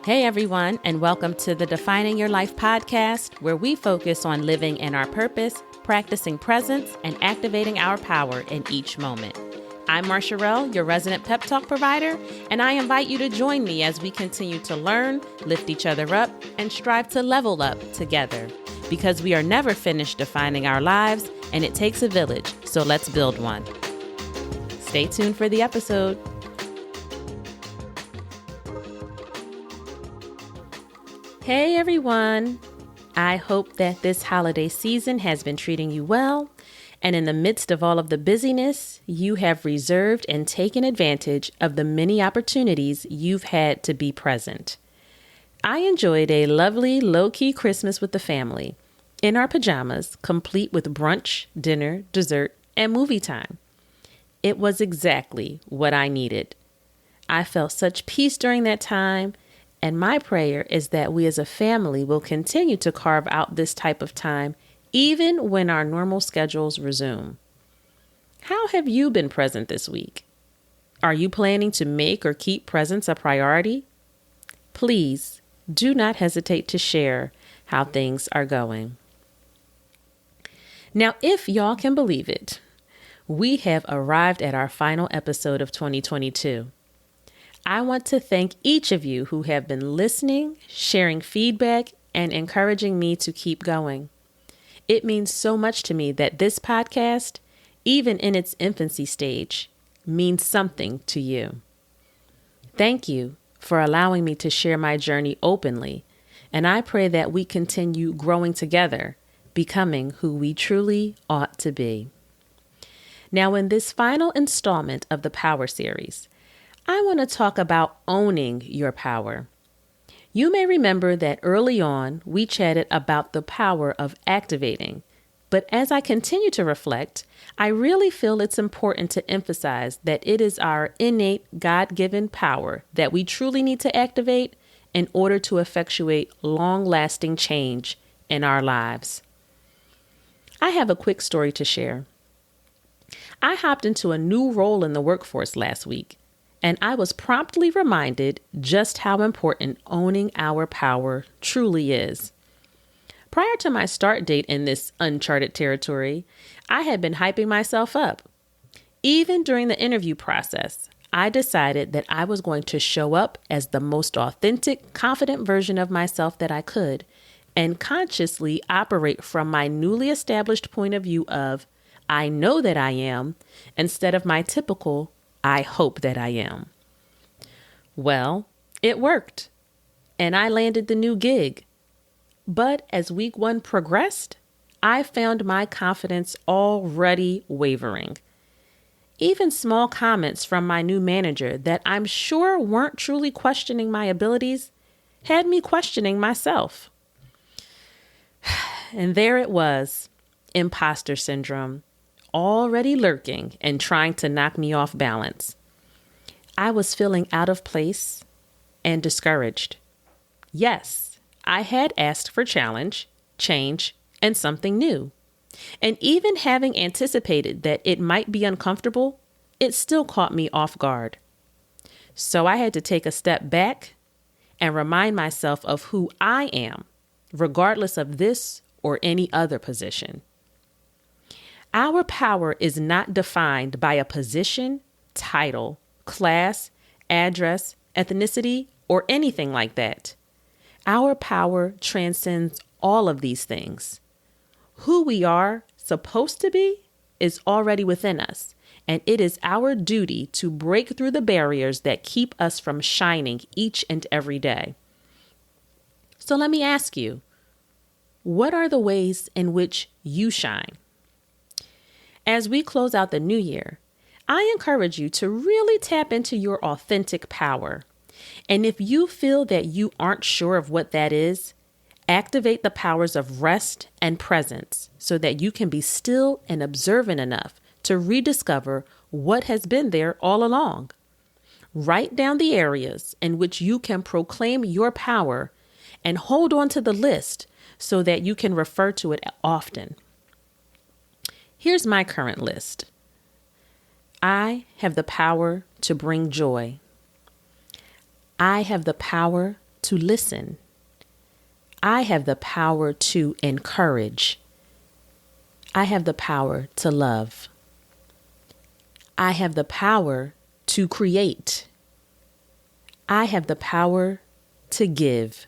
Hey everyone, and welcome to the Defining Your Life podcast, where we focus on living in our purpose, practicing presence, and activating our power in each moment. I'm Marsharelle, your resident pep talk provider, and I invite you to join me as we continue to learn, lift each other up, and strive to level up together. Because we are never finished defining our lives, and it takes a village, so let's build one. Stay tuned for the episode. Hey everyone! I hope that this holiday season has been treating you well, and in the midst of all of the busyness, you have reserved and taken advantage of the many opportunities you've had to be present. I enjoyed a lovely, low-key Christmas with the family, in our pajamas, complete with brunch, dinner, dessert, and movie time. It was exactly what I needed. I felt such peace during that time, and my prayer is that we as a family will continue to carve out this type of time even when our normal schedules resume. How have you been present this week? Are you planning to make or keep presence a priority? Please do not hesitate to share how things are going. Now, if y'all can believe it, we have arrived at our final episode of 2022. I want to thank each of you who have been listening, sharing feedback, and encouraging me to keep going. It means so much to me that this podcast, even in its infancy stage, means something to you. Thank you for allowing me to share my journey openly, and I pray that we continue growing together, becoming who we truly ought to be. Now, in this final installment of the Power Series, I want to talk about owning your power. You may remember that early on, we chatted about the power of activating. But as I continue to reflect, I really feel it's important to emphasize that it is our innate God-given power that we truly need to activate in order to effectuate long-lasting change in our lives. I have a quick story to share. I hopped into a new role in the workforce last week, and I was promptly reminded just how important owning our power truly is. Prior to my start date in this uncharted territory, I had been hyping myself up. Even during the interview process, I decided that I was going to show up as the most authentic, confident version of myself that I could, and consciously operate from my newly established point of view of, I know that I am, instead of my typical, I hope that I am. Well, it worked, and I landed the new gig. But as week one progressed, I found my confidence already wavering. Even small comments from my new manager that I'm sure weren't truly questioning my abilities had me questioning myself. And there it was, imposter syndrome, already lurking and trying to knock me off balance. I was feeling out of place and discouraged. Yes, I had asked for challenge, change, and something new. And even having anticipated that it might be uncomfortable, it still caught me off guard. So I had to take a step back and remind myself of who I am, regardless of this or any other position. Our power is not defined by a position, title, class, address, ethnicity, or anything like that. Our power transcends all of these things. Who we are supposed to be is already within us, and it is our duty to break through the barriers that keep us from shining each and every day. So let me ask you, what are the ways in which you shine? As we close out the new year, I encourage you to really tap into your authentic power. And if you feel that you aren't sure of what that is, activate the powers of rest and presence so that you can be still and observant enough to rediscover what has been there all along. Write down the areas in which you can proclaim your power and hold on to the list so that you can refer to it often. Here's my current list. I have the power to bring joy. I have the power to listen. I have the power to encourage. I have the power to love. I have the power to create. I have the power to give.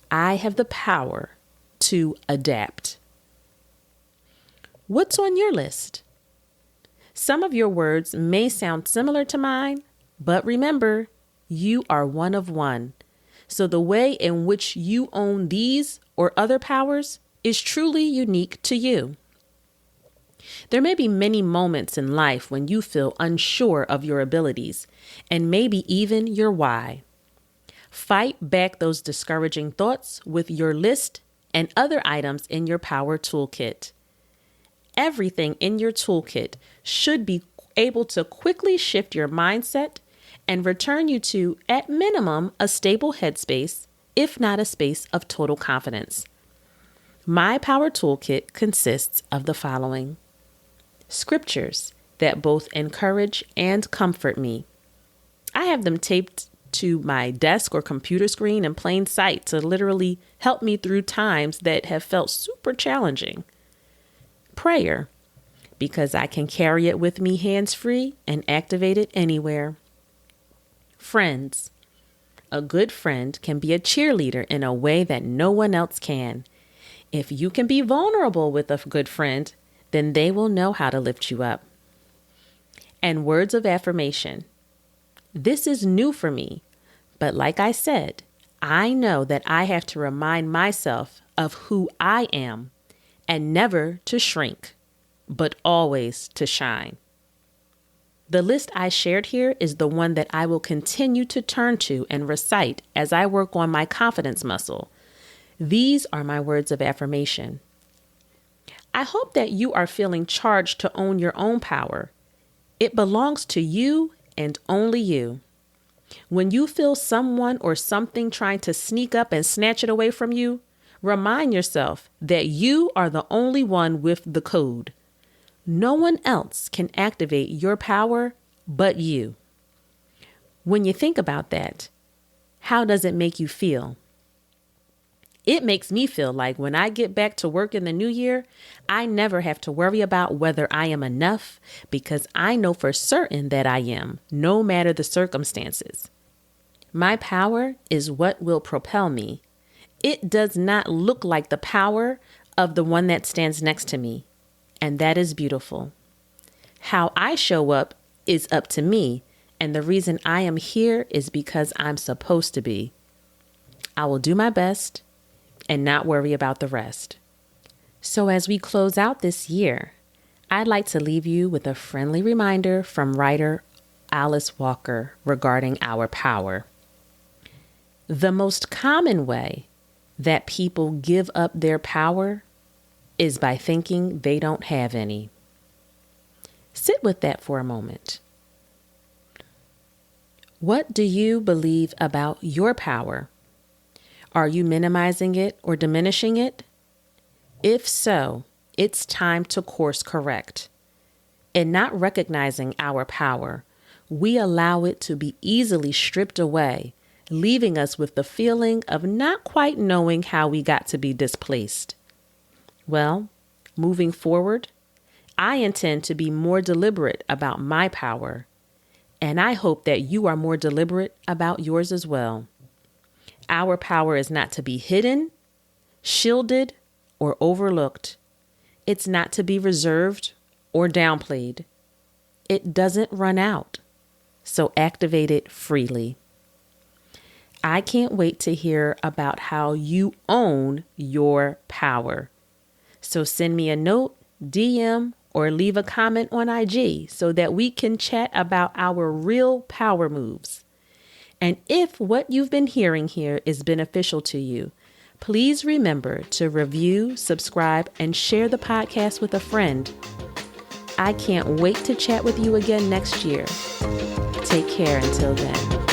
I have the power to adapt. What's on your list? Some of your words may sound similar to mine, but remember, you are one of one. So the way in which you own these or other powers is truly unique to you. There may be many moments in life when you feel unsure of your abilities and maybe even your why. Fight back those discouraging thoughts with your list and other items in your power toolkit. Everything in your toolkit should be able to quickly shift your mindset and return you to, at minimum, a stable headspace, if not a space of total confidence. My power toolkit consists of the following: scriptures that both encourage and comfort me. I have them taped to my desk or computer screen in plain sight to literally help me through times that have felt super challenging. Prayer, because I can carry it with me hands-free and activate it anywhere. Friends. A good friend can be a cheerleader in a way that no one else can. If you can be vulnerable with a good friend, then they will know how to lift you up. And words of affirmation. This is new for me, but like I said, I know that I have to remind myself of who I am and never to shrink, but always to shine. The list I shared here is the one that I will continue to turn to and recite as I work on my confidence muscle. These are my words of affirmation. I hope that you are feeling charged to own your own power. It belongs to you and only you. When you feel someone or something trying to sneak up and snatch it away from you, remind yourself that you are the only one with the code. No one else can activate your power but you. When you think about that, how does it make you feel? It makes me feel like when I get back to work in the new year, I never have to worry about whether I am enough because I know for certain that I am, no matter the circumstances. My power is what will propel me. It does not look like the power of the one that stands next to me. And that is beautiful. How I show up is up to me, and the reason I am here is because I'm supposed to be. I will do my best and not worry about the rest. So as we close out this year, I'd like to leave you with a friendly reminder from writer Alice Walker regarding our power. The most common way that people give up their power is by thinking they don't have any. Sit with that for a moment. What do you believe about your power? Are you minimizing it or diminishing it? If so, it's time to course correct. In not recognizing our power, we allow it to be easily stripped away, leaving us with the feeling of not quite knowing how we got to be displaced. Well, moving forward, I intend to be more deliberate about my power, and I hope that you are more deliberate about yours as well. Our power is not to be hidden, shielded, or overlooked. It's not to be reserved or downplayed. It doesn't run out, so activate it freely. I can't wait to hear about how you own your power. So send me a note, DM, or leave a comment on IG so that we can chat about our real power moves. And if what you've been hearing here is beneficial to you, please remember to review, subscribe, and share the podcast with a friend. I can't wait to chat with you again next year. Take care until then.